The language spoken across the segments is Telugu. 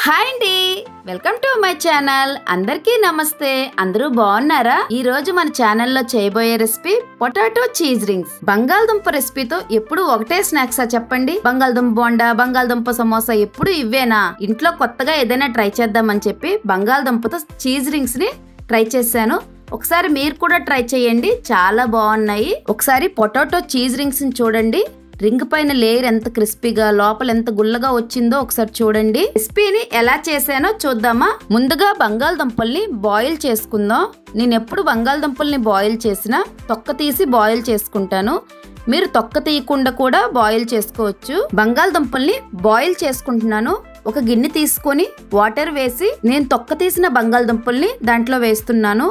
హాయ్ అండి, వెల్కమ్ టు మై ఛానల్. అందరికీ నమస్తే. అందరూ బాగున్నారా? ఈ రోజు మన ఛానల్లో చేయబోయే రెసిపీ పొటాటో చీజ్ రింగ్స్. బంగాళదుంప రెసిపీతో ఎప్పుడు ఒకటే స్నాక్సా చెప్పండి? బంగాళదుంప బోండా, బంగాళదుంప సమోసా ఎప్పుడు ఇవ్వేనా? ఇంట్లో కొత్తగా ఏదైనా ట్రై చేద్దామని చెప్పి బంగాళదుంపతో చీజ్ రింగ్స్ ని ట్రై చేశాను. ఒకసారి మీరు కూడా ట్రై చేయండి, చాలా బాగున్నాయి. ఒకసారి పొటాటో చీజ్ రింగ్స్ ని చూడండి. రింగ్ పైన లేయర్ ఎంత క్రిస్పీగా, లోపల ఎంత గుల్లగా వచ్చిందో ఒకసారి చూడండి. రెసిపీని ఎలా చేశానో చూద్దామా? ముందుగా బంగాళదుంపల్ని బాయిల్ చేసుకుందాం. నేను ఎప్పుడు బంగాళదుంపల్ని బాయిల్ చేసినా తొక్క తీసి బాయిల్ చేసుకుంటాను. మీరు తొక్క తీయకుండా కూడా బాయిల్ చేసుకోవచ్చు. బంగాళదుంపల్ని బాయిల్ చేసుకుంటున్నాను. ఒక గిన్నె తీసుకొని వాటర్ వేసి నేను తొక్క తీసిన బంగాళదుంపల్ని దాంట్లో వేస్తున్నాను.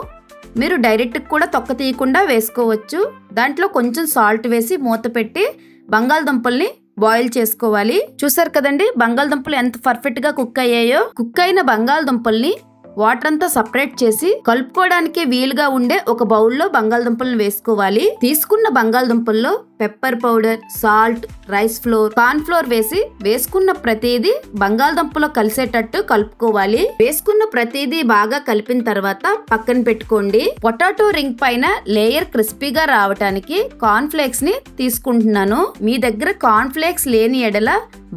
మీరు డైరెక్ట్ కూడా తొక్క తీయకుండా వేసుకోవచ్చు. దాంట్లో కొంచెం సాల్ట్ వేసి మూత పెట్టి బంగాళదుంపల్ని బాయిల్ చేసుకోవాలి. చూసారు కదండి బంగాళదుంపలు ఎంత పర్ఫెక్ట్ గా కుక్ అయ్యాయో. కుక్ అయిన బంగాళదుంపల్ని వాటర్ అంతా సపరేట్ చేసి కలుపుకోవడానికి వీలుగా ఉండే ఒక బౌల్లో బంగాళదుంపలను వేసుకోవాలి. తీసుకున్న బంగాళదుంపల్లో pepper powder, salt, rice flour, corn flour వేసి వేసుకున్న ప్రతిదీ బంగాళదుంపలో కలిసేటట్టు కలుపుకోవాలి. వేసుకున్న ప్రతిదీ బాగా కలిపిన తర్వాత పక్కన పెట్టుకోండి. పొటాటో రింగ్ పైన లేయర్ క్రిస్పీగా రావడానికి కార్న్ ఫ్లేక్స్ ని తీసుకుంటున్నాను. మీ దగ్గర కార్న్ ఫ్లేక్స్ లేని ఎడల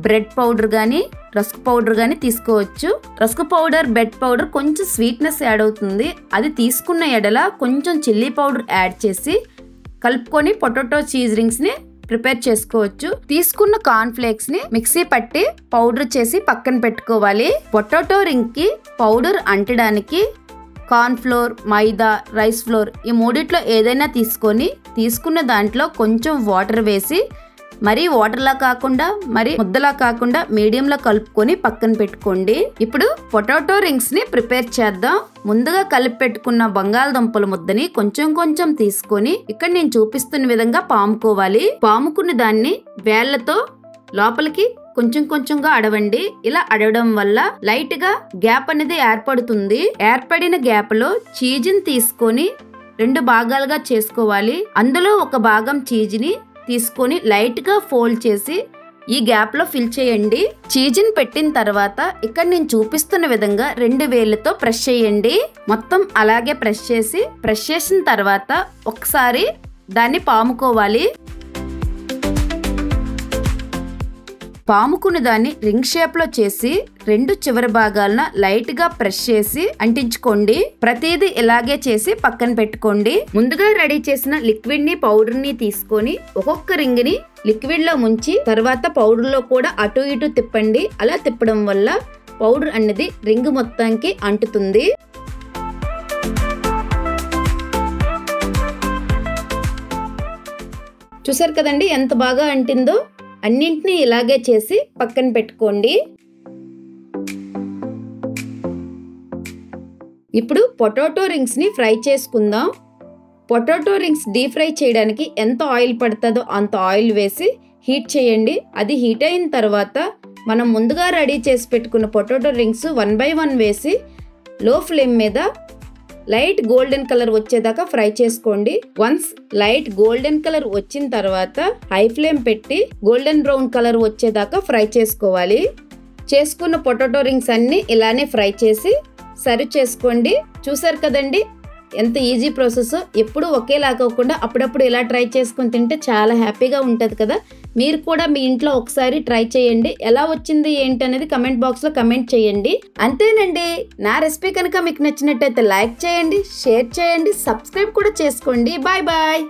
బ్రెడ్ పౌడర్ గాని రస్క్ పౌడర్ గాని తీసుకోవచ్చు. రస్క్ పౌడర్, బ్రెడ్ పౌడర్ కొంచెం స్వీట్నెస్ యాడ్ అవుతుంది. అది తీసుకున్న ఎడల కొంచెం చిల్లీ పౌడర్ యాడ్ చేసి కలుపుకొని పొటాటో చీజ్ రింగ్స్ ని ప్రిపేర్ చేసుకోవచ్చు. తీసుకున్న కార్న్ ఫ్లేక్స్ ని మిక్సీ పట్టి పౌడర్ చేసి పక్కన పెట్టుకోవాలి. పొటాటో రింగ్ కి పౌడర్ అంటడానికి కార్న్ ఫ్లోర్, మైదా, రైస్ ఫ్లోర్ ఈ మూడిట్లో ఏదైనా తీసుకొని తీసుకున్న దాంట్లో కొంచెం వాటర్ వేసి మరీ వాటర్లా కాకుండా మరీ ముద్దలా కాకుండా మీడియంలో కలుపుకొని పక్కన పెట్టుకోండి. ఇప్పుడు పొటాటో రింగ్స్ ని ప్రిపేర్ చేద్దాం. ముందుగా కలిపి పెట్టుకున్న బంగాళదుంపల ముద్దని కొంచెం కొంచెం తీసుకొని ఇక్కడ నేను చూపిస్తున్న విధంగా పాముకోవాలి. పాముకున్న దాన్ని వేళ్లతో లోపలికి కొంచెం కొంచెంగా అడవండి. ఇలా అడవడం వల్ల లైట్ గా గ్యాప్ అనేది ఏర్పడుతుంది. ఏర్పడిన గ్యాప్ లో చీజ్ని తీసుకొని 2 భాగాలుగా చేసుకోవాలి. అందులో ఒక భాగం చీజ్ని తీసుకొని లైట్ గా ఫోల్డ్ చేసి ఈ గ్యాప్ లో ఫిల్ చేయండి. చీజ్ని పెట్టిన తర్వాత ఇక్కడ నేను చూపిస్తున్న విధంగా 2 వేళ్లతో ప్రెస్ చేయండి. మొత్తం అలాగే ప్రెస్ చేసిన తర్వాత ఒకసారి దాన్ని పాముకోవాలి. పాముకుని దాన్ని రింగ్ షేప్ లో చేసి 2 చివరి భాగాలను లైట్ గా ప్రెస్ చేసి అంటించుకోండి. ప్రతిదీ ఇలాగే చేసి పక్కన పెట్టుకోండి. ముందుగా రెడీ చేసిన లిక్విడ్ ని, పౌడర్ ని తీసుకొని ఒక్కొక్క రింగ్ ని లిక్విడ్ లో ముంచి తర్వాత పౌడర్ లో కూడా అటు ఇటు తిప్పండి. అలా తిప్పడం వల్ల పౌడర్ అనేది రింగ్ మొత్తానికి అంటుతుంది. చూసారు కదండి ఎంత బాగా అంటిందో. అన్నింటినీ ఇలాగే చేసి పక్కన పెట్టుకోండి. ఇప్పుడు పొటాటో రింగ్స్ ని ఫ్రై చేసుకుందాం. పొటాటో రింగ్స్ డీప్ ఫ్రై చేయడానికి ఎంత ఆయిల్ పడుతుందో అంత ఆయిల్ వేసి హీట్ చేయండి. అది హీట్ అయిన తర్వాత మనం ముందుగా రెడీ చేసి పెట్టుకున్న పొటాటో రింగ్స్ 1 by 1 వేసి లో ఫ్లేమ్ మీద లైట్ గోల్డెన్ కలర్ వచ్చేదాకా ఫ్రై చేసుకోండి. వన్స్ లైట్ గోల్డెన్ కలర్ వచ్చిన తర్వాత హై ఫ్లేమ్ పెట్టి గోల్డెన్ బ్రౌన్ కలర్ వచ్చేదాకా ఫ్రై చేసుకోవాలి. చేసుకున్న పొటాటో రింగ్స్ అన్ని ఇలానే ఫ్రై చేసి సర్వ్ చేసుకోండి. చూసారు కదండి ఎంత ఈజీ ప్రాసెస్. ఎప్పుడు ఒకేలా కాకుండా అప్పుడప్పుడు ఇలా ట్రై చేసుకుని తింటే చాలా హ్యాపీగా ఉంటుంది కదా. మీరు కూడా మీ ఇంట్లో ఒకసారి ట్రై చేయండి. ఎలా వచ్చింది ఏంటి అనేది కమెంట్ బాక్స్ లో కమెంట్ చేయండి. అంతేనండి. నా రెసిపీ కనుక మీకు నచ్చినట్టయితే లైక్ చేయండి, షేర్ చేయండి, సబ్స్క్రైబ్ కూడా చేసుకోండి. Bye bye.